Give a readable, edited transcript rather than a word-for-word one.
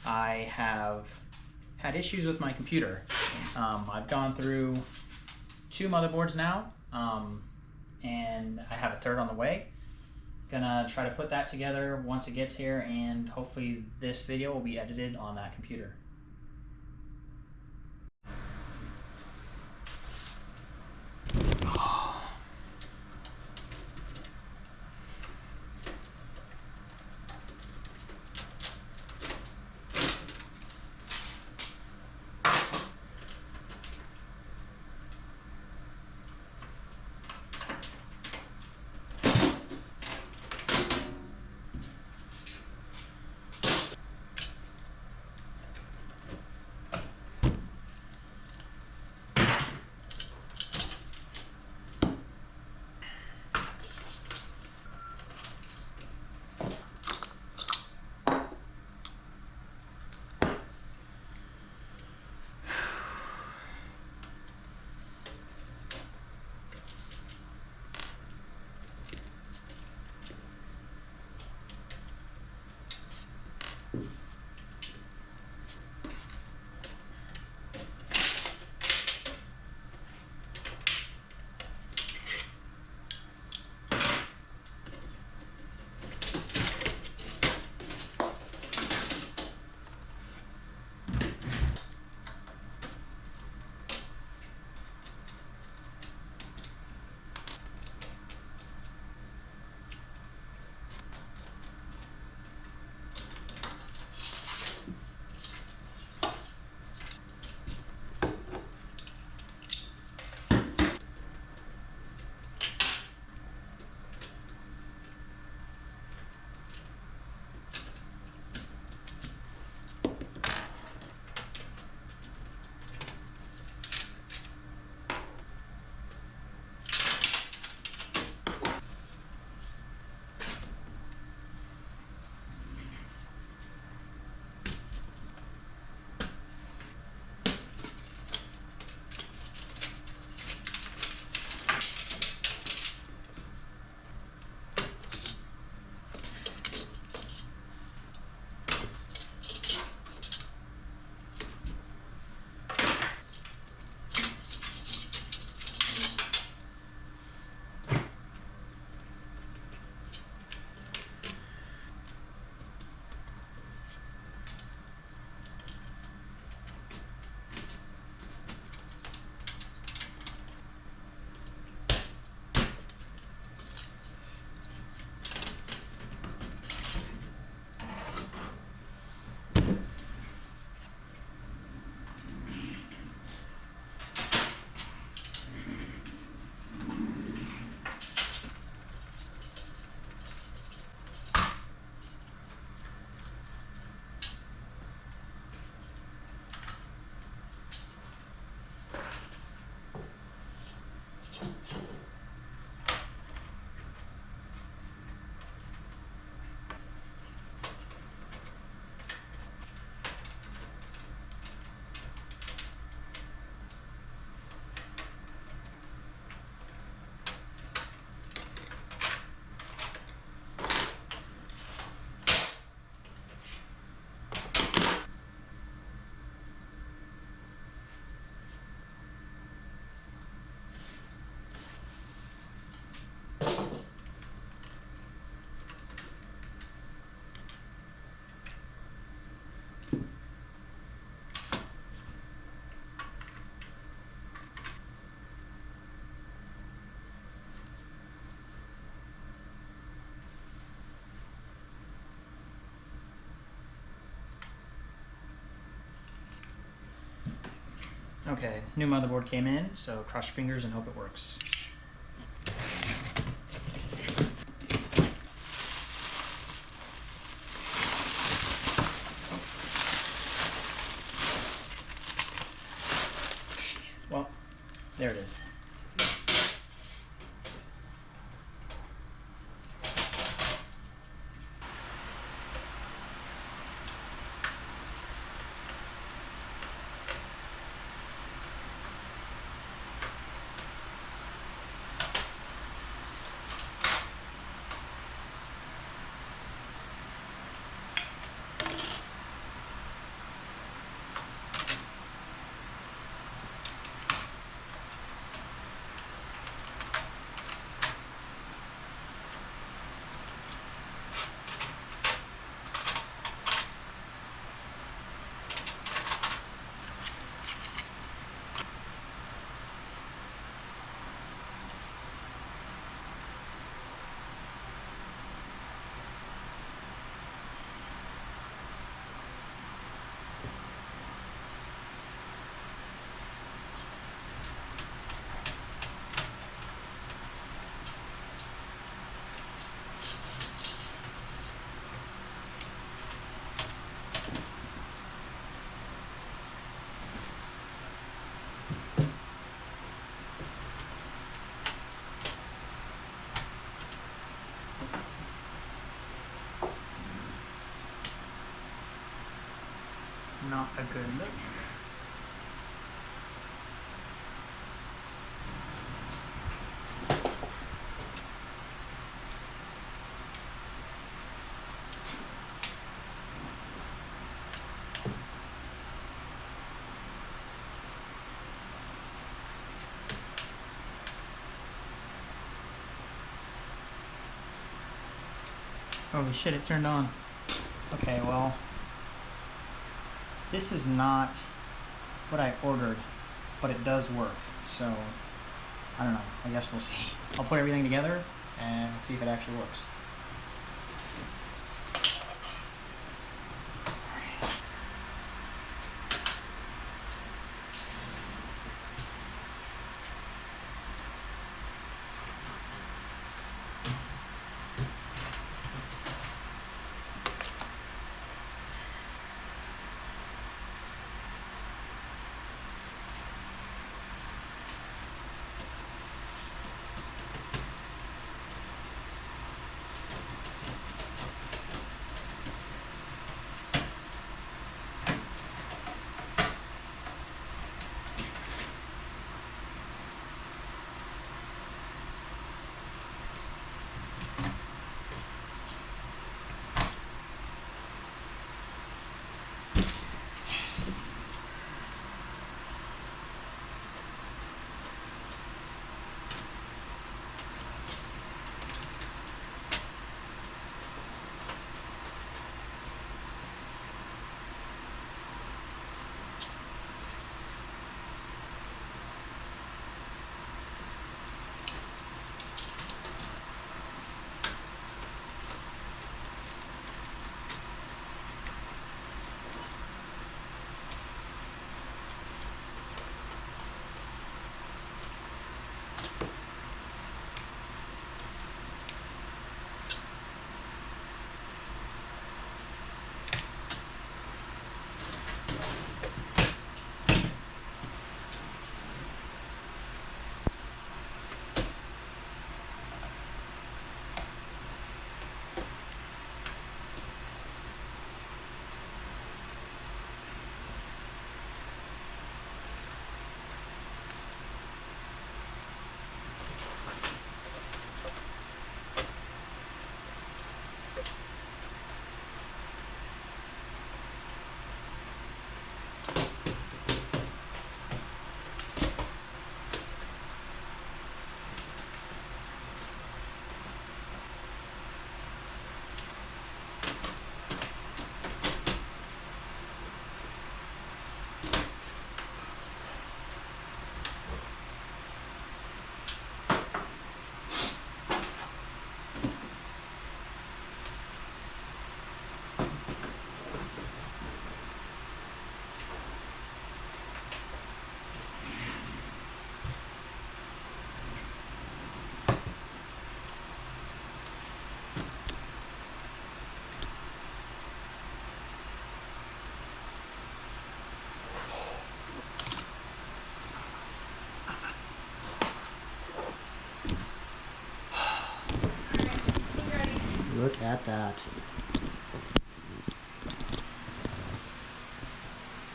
I have had issues with my computer. I've gone through 2 motherboards now, and I have a third on the way. Gonna try to put that together once it gets here, and hopefully this video will be edited on that computer. Okay, new motherboard came in, so cross your fingers and hope it works. Well, there it is. not a good look. Holy shit, it turned on. Okay, well, this is not what I ordered, but it does work. So, I don't know. I guess we'll see. I'll put everything together and see if it actually works. Look at that.